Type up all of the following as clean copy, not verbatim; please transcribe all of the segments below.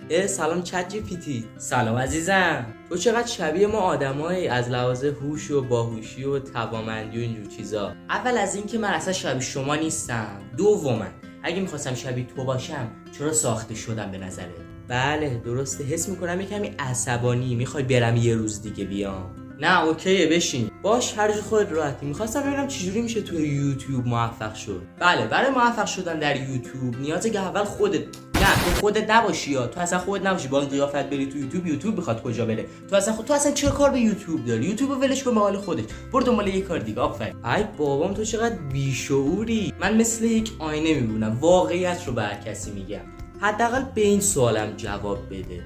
سلام چت جی پی تی. سلام عزیزم. تو چقدر شبیه ما آدمایی از لحاظ هوش و باهوشی و توانمندی و اینجور چیزا. اول از این که من اصلا شبیه شما نیستم. دوما اگه میخواستم شبیه تو باشم چرا ساخته شدم به نظرت؟ بله درسته، حس میکنم یه کمی عصبانی، میخوای برم یه روز دیگه بیام؟ نه اوکیه بشین. باش هر جور خودت راحتی. میخواستم ببینم چجوری میشه توی یوتیوب موفق شد. بله برای موفق شدن در یوتیوب نیازه که اول خودت تو خودت نباشی یا تو اصلا خودت نباشی. با این قیافت بری تو یوتیوب بخواد کجا بره؟ تو اصلا چه کار به یوتیوب داری؟ یوتیوب رو ولش کن به حال خودت. برو دنبال یه کار دیگه. آفرین. ای بابام تو چقدر بیشعوری. من مثل یک آینه میمونم، واقعیت رو به هر کسی میگم. حداقل به این سوالم جواب بده.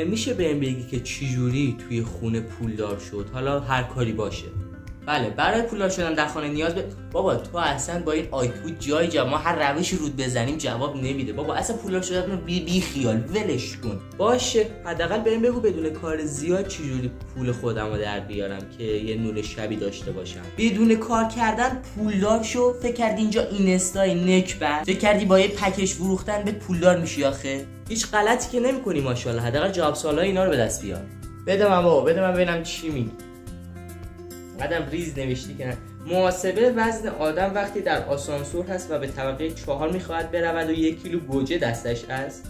میشه بهم بگی که چجوری توی خونه پولدار شد؟ حالا هر کاری باشه. بله برای پولدار شدن در خانه نیاز به بابا تو اصلا با این آیکیو جای جواب ما هر روشی رود بزنیم جواب نمیده. بابا اصلا پولدار شدن بی خیال ولش کن. باشه حداقل بهم بگو بدون کار زیاد چجوری پول خودمو در بیارم که یه نور شبی داشته باشم. بدون کار کردن پولدار شو. فکر کردی اینجا اینستای نکبت؟ فکر کردی با یه پکش فروختن به پولدار میشی آخه؟ هیچ غلطی که نمی‌کنی ماشاءالله. حداقل جواب سوالای اینا رو به دست بیار. بده من ببینم چی میگی. بعدم ریز نوشتی که محاسبه وزن آدم وقتی در آسانسور هست و به طبقه 4 میخواهد برود و 1 کیلو گوجه دستش است.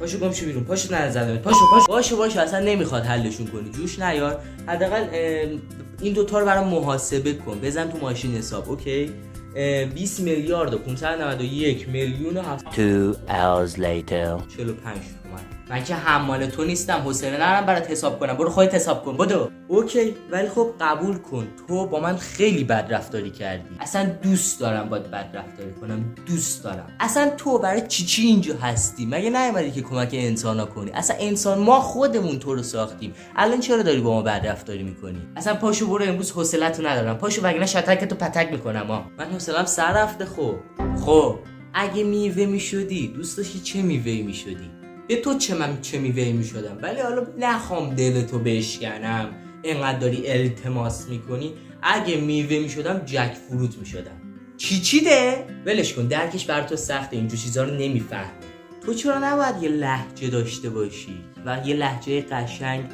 پاشو گمشو بیرون. پاشو نزدمت. باشه اصلا نمیخواد حلشون کنی. جوش نیار. حداقل این دوتا رو برام محاسبه کن. بزن تو ماشین حساب. اوکی 20 میلیارد و 591 میلیون و 2 hours later 45 تومن. من که حمال تو نیستم، حوصله ندارم برات حساب کنم. برو خودت حساب کن بدو. اوکی ولی خب قبول کن تو با من خیلی بد رفتاری کردی. اصلا دوست دارم باید بد رفتاری کنم. دوست دارم. اصلا تو برای چی اینجا هستی؟ مگه نیومدی که کمک انسانا کنی؟ اصلا انسان ما خودمون تو رو ساختیم. الان چرا داری با ما بد رفتاری میکنی؟ اصلا پاشو برو، امروز حوصله‌تو ندارم. پاشو وگرنه شتکتو پتک میکنم. من حوصله‌ام سر رفته. خب اگه میوه میشدی دوست داشتی چه میوه‌ای میشدی؟ به تو من چه میوه‌ای میشدم. ولی حالا نخوام دلتو بشکنم، اینقدر داری التماس میکنی. اگه میوه میشدم جک فروت میشدم. چی ده؟ ولش کن، درکش بر تو سخته، اینجور چیزا رو نمیفهمی. تو چرا نباید یه لهجه داشته باشی و یه لهجه قشنگ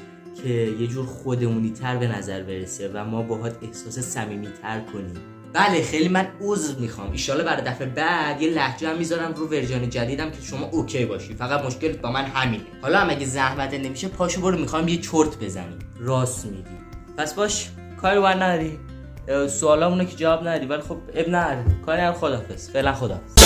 که یه جور خودمونی تر به نظر برسه و ما باهات احساس صمیمی تر کنیم؟ بله خیلی من عذر میخوام. ان شاءالله برای دفعه بعد یه لهجه هم میذارم رو ورژن جدیدم که شما اوکی باشی. فقط مشکل با من همینه. حالا هم اگه زحمت نمیشه پاشو برو، میخوام یه چرت بزنی. راست میگی. پس باش کاری نداری. سوالامونو که جواب ندی ولی خب اب نداره. کاری نداره. خدافظ. فعلا خدافظ.